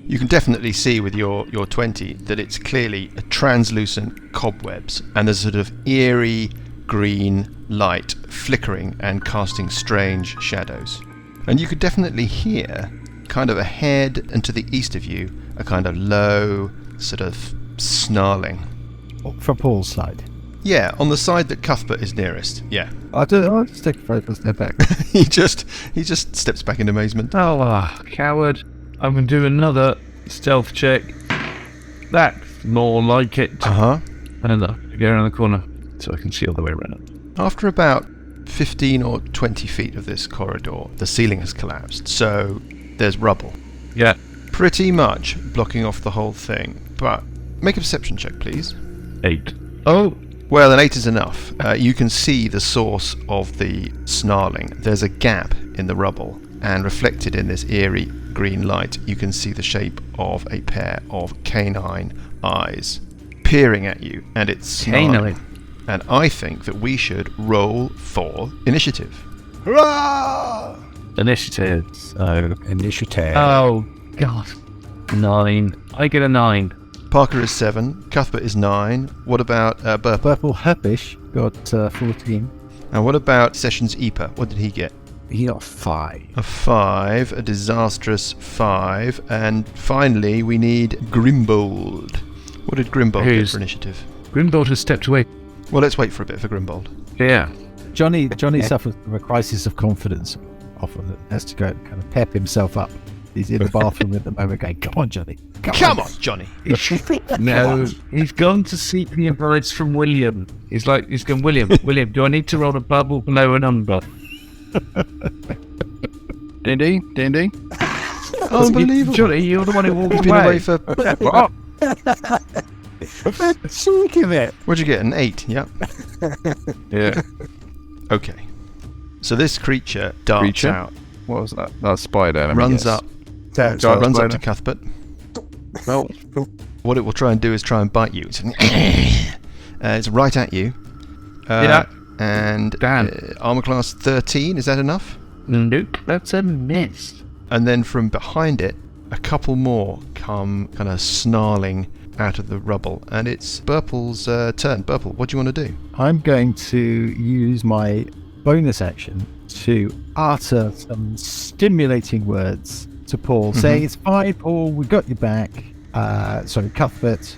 You can definitely see with your 20 that it's clearly a translucent cobwebs, and there's a sort of eerie green light flickering and casting strange shadows. And you could definitely hear, kind of ahead and to the east of you, a kind of low sort of snarling. From Paul's side. Yeah, on the side that Cuthbert is nearest. Yeah. I'll just take a further step back. he just steps back in amazement. Oh, coward. I'm going to do another stealth check. That's more like it. Uh-huh. And go around the corner so I can see all the way around. After about 15 or 20 feet of this corridor, the ceiling has collapsed, so there's rubble. Yeah. Pretty much blocking off the whole thing. But make a perception check, please. 8. Oh! Well, an 8 is enough. You can see the source of the snarling. There's a gap in the rubble, and reflected in this eerie green light, you can see the shape of a pair of canine eyes peering at you, and it's snarling. And I think that we should roll for initiative. Hurrah! Initiative. So. Initiative. Oh, God. 9. I get a 9. Parker is 7. Cuthbert is 9. What about Burple? Purple Herpish got 14. And what about Sessions Eeper? What did he get? He got 5. A 5, a disastrous 5, and finally we need Grimbold. What did Grimbold get for initiative? Grimbold has stepped away. Well, let's wait for a bit for Grimbold. Yeah. Johnny suffers from a crisis of confidence. Often has to go kind of pep himself up. He's in the bathroom at the moment going, come on, Johnny. Come on, Johnny. No, he's gone to seek the advice from William. He's going, William, do I need to roll a bubble below a number? Dindy. Unbelievable. Johnny, you're the one who walked You've been away for... Cheek of it. What'd you get? An 8, yep. Yeah. Okay. So this creature darts out. What was that? That's spider. Runs up. Giant Runs up spider. to Cuthbert. Well, What it will try and do is try and bite you. It's right at you. Yeah. And armor class 13, is that enough? Nope, that's a miss. And then from behind it, a couple more come kind of snarling out of the rubble. And it's Burple's turn. Burple, what do you want to do? I'm going to use my bonus action to utter some stimulating words to Paul, saying, it's fine, Paul, we got your back. Sorry, Cuthbert.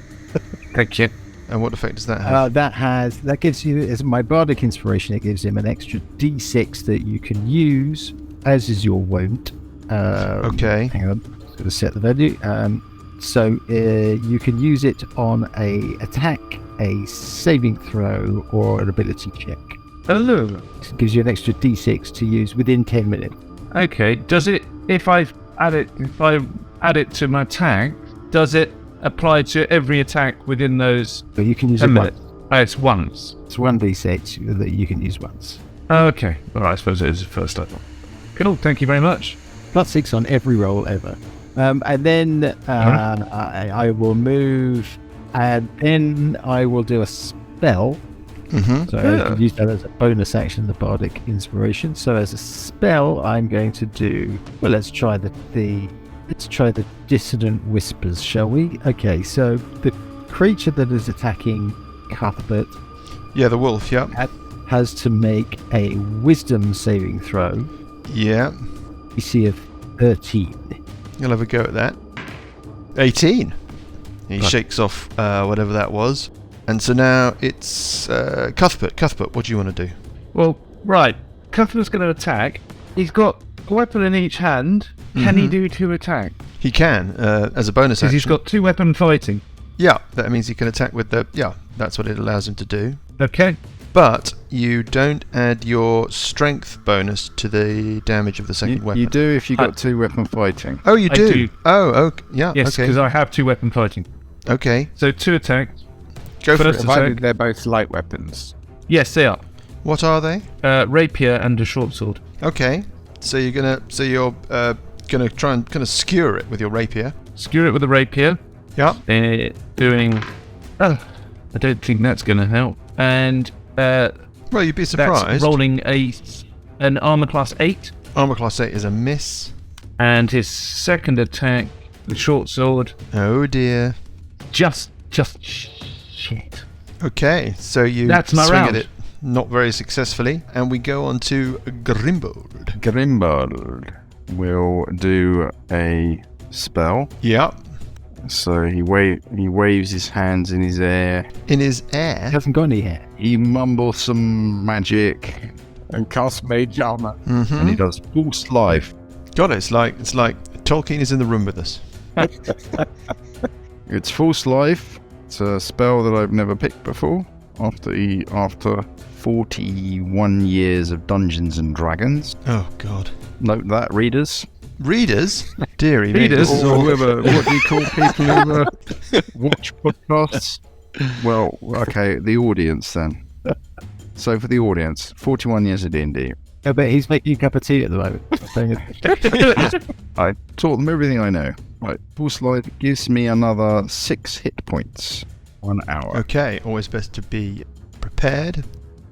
Thank you. And what effect does that have? That gives you, as my bardic inspiration, it gives him an extra d6 that you can use, as is your wont. Okay. Hang on, I'm going to set the value. So you can use it on a attack, a saving throw, or an ability check. Oh, It gives you an extra d6 to use within 10 minutes. okay. Does it, if I add it to my attack, does it apply to every attack within those So you can use 10 it minutes? once. Oh, it's once. It's 1d6 that you can use once. Okay. All right, I suppose it is the first time. Cool, thank you very much. +6 on every roll ever. And then I will move, and then I will do a spell. So I can use that as a bonus action, the bardic inspiration. So as a spell, I'm going to do. Well, let's try the dissonant whispers, shall we? Okay, so the creature that is attacking Cuthbert, Yeah, the wolf, yeah. has to make a wisdom saving throw. Yeah. DC of 13. You'll have a go at that. 18. He shakes off whatever that was. And so now it's Cuthbert. Cuthbert, what do you want to do? Well, right. Cuthbert's going to attack, He's got a weapon in each hand. Can he do 2 attacks? He can, as a bonus Because action. he's got 2 weapon fighting. Yeah, that means he can attack with the... Yeah, that's what it allows him to do. Okay. But you don't add your strength bonus to the damage of the second weapon. You do if you got 2 weapon fighting. Oh, you I do? do. Oh, okay. Yeah, Yes, okay. because I have 2 weapon fighting. Okay, So 2 attacks. go for First it. Provided attack. they're both light weapons. Yes, they are. What are they? Rapier and a short sword. Okay, so you're gonna try and kind of skewer it with your rapier. Skewer it with a rapier. Yeah. Doing... Oh, I don't think that's going to help. And Well, you'd be that's surprised. rolling an armor class 8. Armor class 8 is a miss. And his second attack, the short sword, Oh dear. just shit. Okay, so you That's my swing round. at it not very successfully, and we go on to Grimbold. Grimbold will do a spell. Yeah. So he waves his hands in his air. In his air. He hasn't got any hair. He mumbles some magic, And cast mage armor. and he does false life. God, it's like Tolkien is in the room with us. It's false life. It's a spell that I've never picked before. After 41 years of Dungeons and Dragons. Oh God. Note that, readers. Readers? Deary me. Readers? This is Or all- whoever, what do you call people who watch podcasts? Well, okay, the audience then. So for the audience, 41 years of D&D. I bet he's making a cup of tea at the moment. I taught them everything I know. Right, false life gives me another 6 hit points. 1 hour. Okay, always best to be prepared.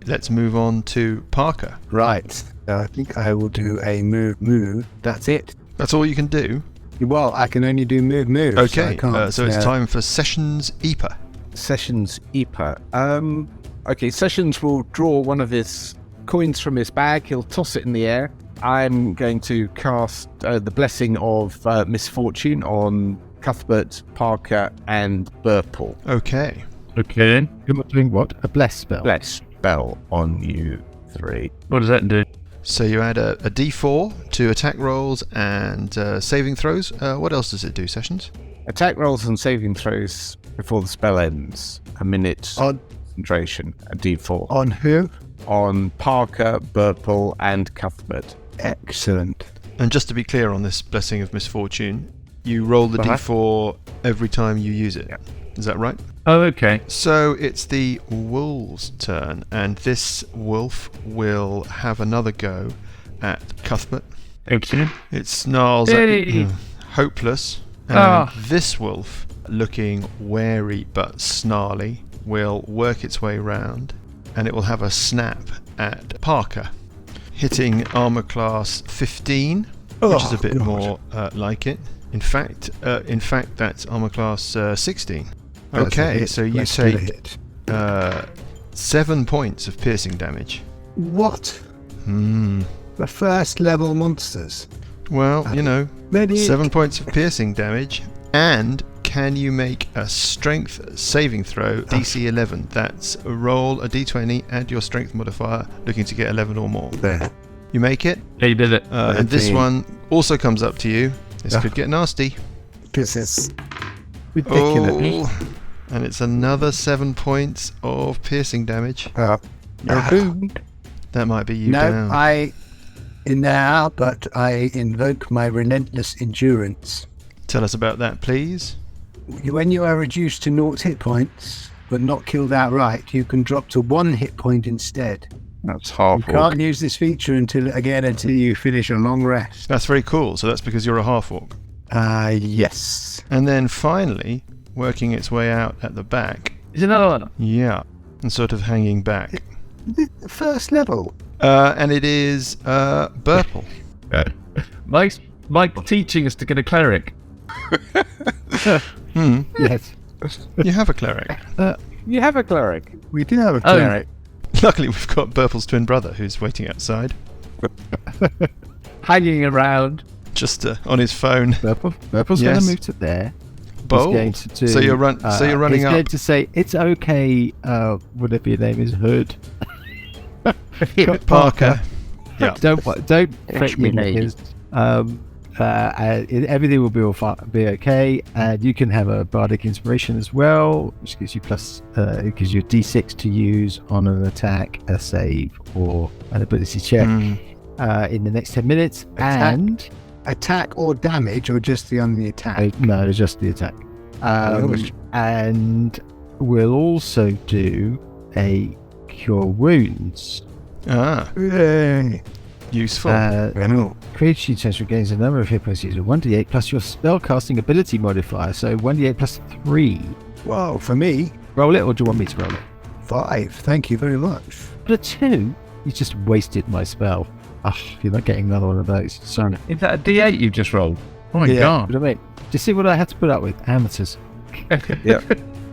Let's move on to Parker. Right. I think I will do a move. That's it. That's all you can do? Well, I can only do move. Okay, I can't, so it's time for Sessions EPA. Sessions Epa. Okay, Sessions will draw one of his coins from his bag. He'll toss it in the air. I'm going to cast the Blessing of Misfortune on Cuthbert, Parker, and Burple. Okay. Okay then. You're not doing what? A bless spell. Bless spell on you 3. What does that do? So you add a d4 to attack rolls and saving throws. What else does it do, Sessions? Attack rolls and saving throws before the spell ends. A minute On concentration. A D4. on who? On Parker, Burple, and Cuthbert. Excellent. And just to be clear on this Blessing of Misfortune, you roll the d4 every time you use it. Is that right? Oh, okay. So it's the wolf's turn, and this wolf will have another go at Cuthbert. Okay. It snarls at Hey. you, hopeless, and Ah. this wolf, looking wary but snarly, will work its way round, and it will have a snap at Parker, hitting armor class 15, which is a bit God. more like it. In fact, that's armor class 16. That's a Okay, hit. so you Let's do the take hit. 7 points of piercing damage. What? Hmm. The first level monsters. Well, you know, Medic. 7 points of piercing damage. And can you make a strength saving throw, DC 11? That's a roll a d20, add your strength modifier, looking to get 11 or more. There. You make it, Yeah, you did it. and this 13. one also comes up to you. This Ah. could get nasty. Because it's ridiculous. Oh, and it's another 7 points of piercing damage. You're doomed. That might be you No, down. but I invoke my relentless endurance. Tell us about that, please. When you are reduced to 0 hit points, but not killed outright, you can drop to 1 hit point instead. That's You half orc. can't use this feature until you finish a long rest. That's very cool. So that's because you're a half-orc. Yes. And then finally, working its way out at the back. Is another one. Yeah, and sort of hanging back. First level. And it is Burple. Mike's teaching us to get a cleric. Yes. You have a cleric. You have a cleric. We do have a Oh. cleric. Luckily, we've got Burple's twin brother who's waiting outside, Hanging around. just on his phone. Purple's Yes. going to move to there. Bold. He's going to do, So you're running he's up. going to say, it's okay, whatever your name is, Hood. Parker. Yeah. Don't fret me your lady. knickers. Everything will be okay, and you can have a bardic inspiration as well, which gives you it gives you a d6 to use on an attack, a save, or an ability check in the next 10 minutes. Attack? And Attack or damage, or just on the attack? no, it's just the attack. And we'll also do a cure wounds. Yay. Useful. Creature test regains a number of hit points using 1d8 plus your spellcasting ability modifier, so 1d8 plus 3. Wow, for me, Roll it, or do you want me to roll it? 5. Thank you very much. But a 2? You just wasted my spell. You're not getting another one of those. Sorry. Is that a D8 you just rolled? Oh my Yeah. god. But I mean, do you see what I had to put up with? Amateurs.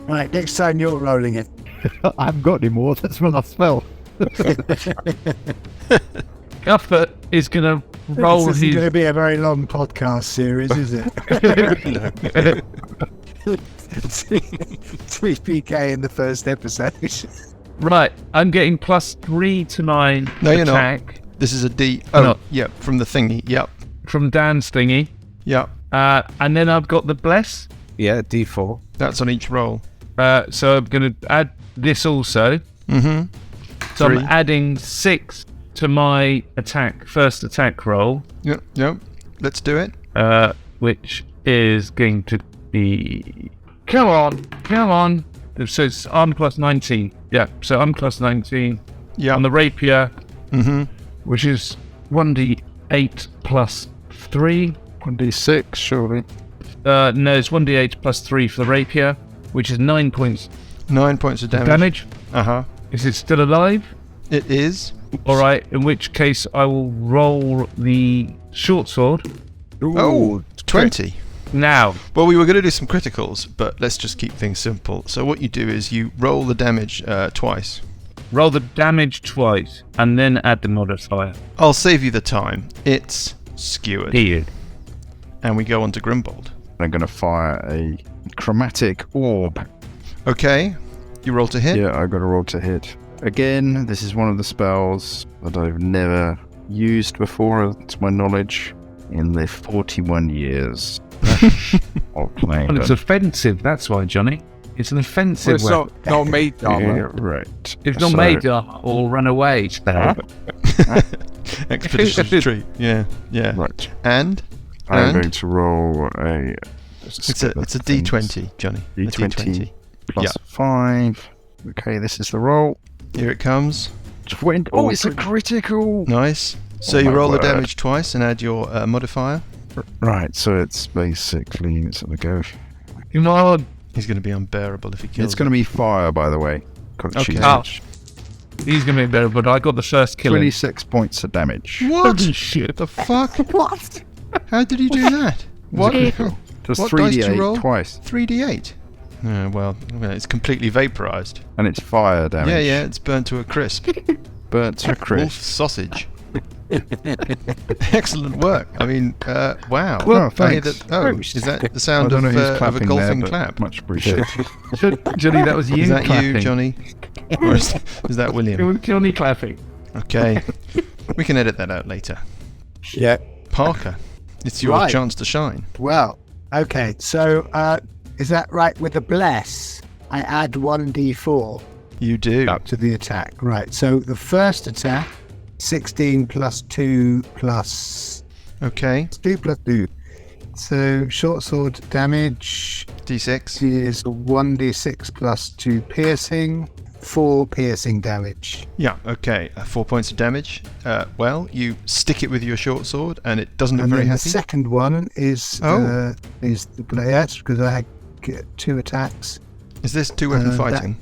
Right, next time you're rolling it. I haven't got any more. That's my last spell. Cuthbert is going to roll This isn't his... going to be a very long podcast series, is it? 3 PK in the first episode. Right, I'm getting +3 to my No, you're not. attack This is a D. Oh, Oh, no. yeah, from the thingy. Yep. from Dan's thingy. Yep. And then I've got the bless. Yeah, D4. That's on each roll. So I'm going to add this also. Mm-hmm. So 3. I'm adding 6 to my first attack roll, Yep. Yep. Let's do it. which is going to be... Come on. So I'm plus 19. Yeah, so I'm plus 19. Yeah. On the rapier, Mm-hmm. which is 1d8 plus 3. 1d6, surely. No, it's 1d8 plus 3 for the rapier, which is 9 points 9 points of damage. damage. Uh-huh. Is it still alive? It is. Alright, in which case I will roll the short sword. Oh, 20. Now, Well, we were going to do some criticals, but let's just keep things simple. So what you do is you roll the damage twice. roll the damage twice, and then add the modifier. I'll save you the time. It's skewered. Here. And we go on to Grimbold. I'm going to fire a chromatic orb. Okay. You roll to hit? Yeah, I've got to roll to hit. Again, this is one of the spells that I've never used before, to my knowledge, in the 41 years of playing. Well, it's offensive, that's why, Johnny. It's an offensive Well, weapon. it's not made armor. Yeah, right. It's not So- made or run away. Expedition's retreat. Yeah. Yeah. Right. And? I'm And? going to roll a... It's a D20, Johnny. A D20 plus Yeah. 5. Okay, this is the roll. Here it comes. 20. Oh, it's a critical! Nice. So Oh you my roll the word. damage twice and add your modifier. Right, so it's basically... Let's have a go. Come on. He's going to be unbearable if he kills It's going to be fire, by the way. Okay. Oh. He's going to be better, but I got the first kill. 26 points of damage. What? Holy shit. The fuck? What? How did he do that? What? Does What dice did you 3d8 roll? twice. 3d8. Well, it's completely vaporized. And it's fire damage. Yeah, it's burnt to a crisp. Burnt to a Wolf crisp. sausage. Excellent work. I mean, wow. Well, Funny thanks. is that the sound I don't know of, who's of a clapping golfing there, but clap? Much appreciated. Johnny, that was you Is that clapping. you, Johnny? Or is that It William? was Johnny clapping. Okay. We can edit that out later. Yeah. Parker, it's your Right. chance to shine. Well, okay. So, is that right? With the bless, I add 1d4 You do. to the attack. Right. So the first attack, 16 plus 2 plus Okay. 2 plus 2. So short sword damage D6. is 1d6 plus 2 piercing, 4 piercing damage. Yeah, okay. 4 points of damage. Well, you stick it with your short sword and it doesn't look And very then the happy. second one is Oh. the bless, because I had 2 attacks. Is this two-weapon that- fighting?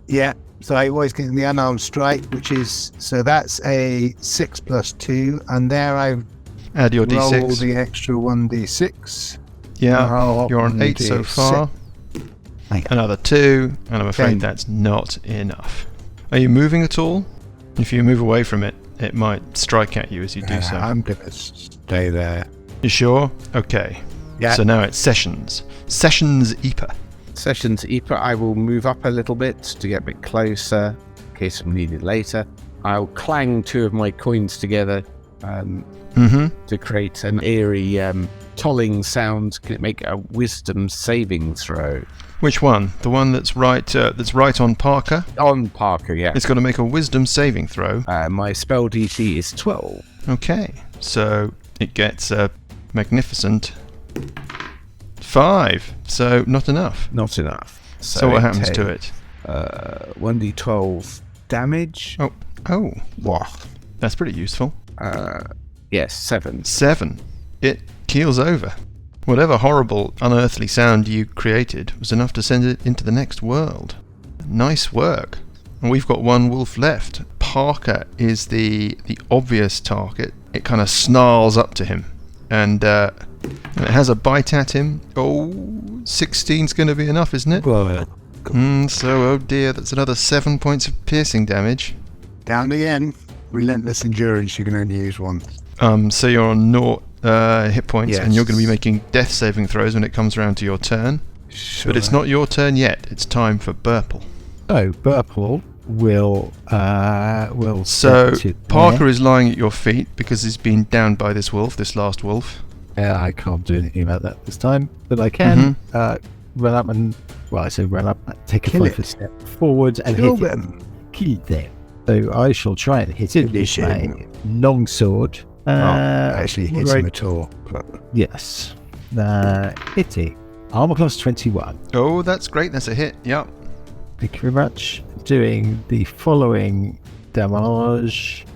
Yeah. So I always get the unarmed strike, which is, so that's a 6 plus 2, and there I Add your roll D6. the extra 1d6. Yeah, roll you're on 8 so 1d6. far. Right. Another 2, and I'm afraid Okay. that's not enough. Are you moving at all? If you move away from it, it might strike at you as you do so. I'm going to stay there. You sure? Okay. Yeah. So now it's Sessions. Sessions Epa. Sessions Epa, I will move up a little bit to get a bit closer in case I'm needed later. I'll clang 2 of my coins together to create an eerie tolling sound. Can it make a wisdom saving throw? Which one? The one that's right on Parker? On Parker, yeah. It's got to make a wisdom saving throw. My spell DC is 12. Okay, so it gets a magnificent 5. So not enough. Not enough. So what happens to it? 1d12 damage. Oh, Wow. that's pretty useful. Yes, 7. 7. It keels over. Whatever horrible, unearthly sound you created was enough to send it into the next world. Nice work. And we've got 1 wolf left. Parker is the obvious target. It kind of snarls up to him. And it has a bite at him. 16's going to be enough, isn't it? Oh dear, that's another 7 points of piercing damage. Down again. Relentless endurance, you can only use once. So you're on 0 hit points, Yes. and you're going to be making death saving throws when it comes around to your turn. But it's not your turn yet. It's time for Burple. So Burple will So step to Parker there. is lying at your feet because he's been downed by this last wolf. I can't do anything about that this time, but I can run up and I say run up, take a Kill 5-foot it. step forward and Kill hit them. it. Kill them. So I shall try and hit it with Finish my him. long sword. Actually hits right- him at all. But Yes. Hitting. Armor class 21. Oh, that's great. That's a hit. Yep. Thank you very much. Doing the following damage.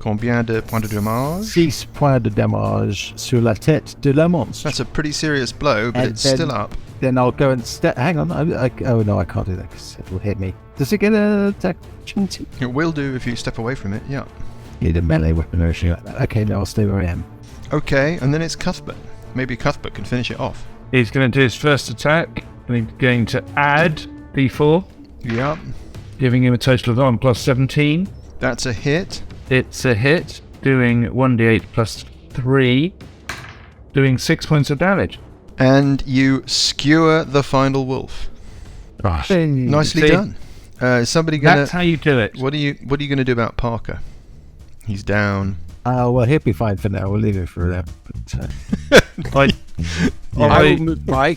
Combien de points de dommage? 6 points de damage sur la tête de la monstre. That's a pretty serious blow, but And it's then- still up. Then I'll go and step. Hang on. Oh no, I can't do that because it will hit me. Does it get a attack opportunity? It will do if you step away from it. Yeah. Need a melee weapon or anything like that. Okay, no, I'll stay where I am. Okay, and then it's Cuthbert. Maybe Cuthbert can finish it off. He's going to do his first attack, and he's going to add D4, Yep. giving him a total of armor plus 17. That's a hit. It's a hit, doing 1d8 plus 3, doing 6 points of damage. And you skewer the final wolf. Nicely See? done. Is somebody gonna? That's how you do it. What are you gonna do about Parker? He's down. Well, he'll be fine for now. We'll leave it for that. But, I I will move my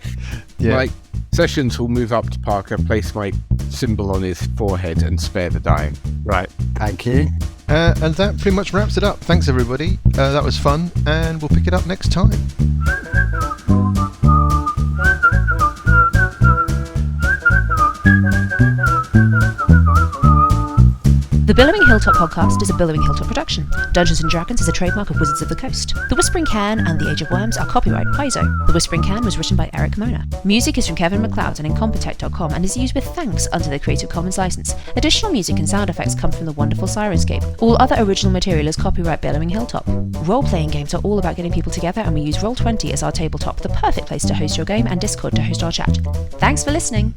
Yeah. Sessions will move up to Parker, place my symbol on his forehead, and spare the dying. Right. thank you. And that pretty much wraps it up. Thanks everybody. That was fun, and we'll pick it up next time. The Billowing Hilltop podcast is a Billowing Hilltop production. Dungeons & Dragons is a trademark of Wizards of the Coast. The Whispering Cairn and The Age of Worms are copyright Paizo. The Whispering Cairn was written by Eric Mona. Music is from Kevin MacLeod and Incompetech.com and is used with thanks under the Creative Commons license. Additional music and sound effects come from the wonderful Sirenscape. All other original material is copyright Billowing Hilltop. Role-playing games are all about getting people together, and we use Roll20 as our tabletop, the perfect place to host your game, and Discord to host our chat. Thanks for listening!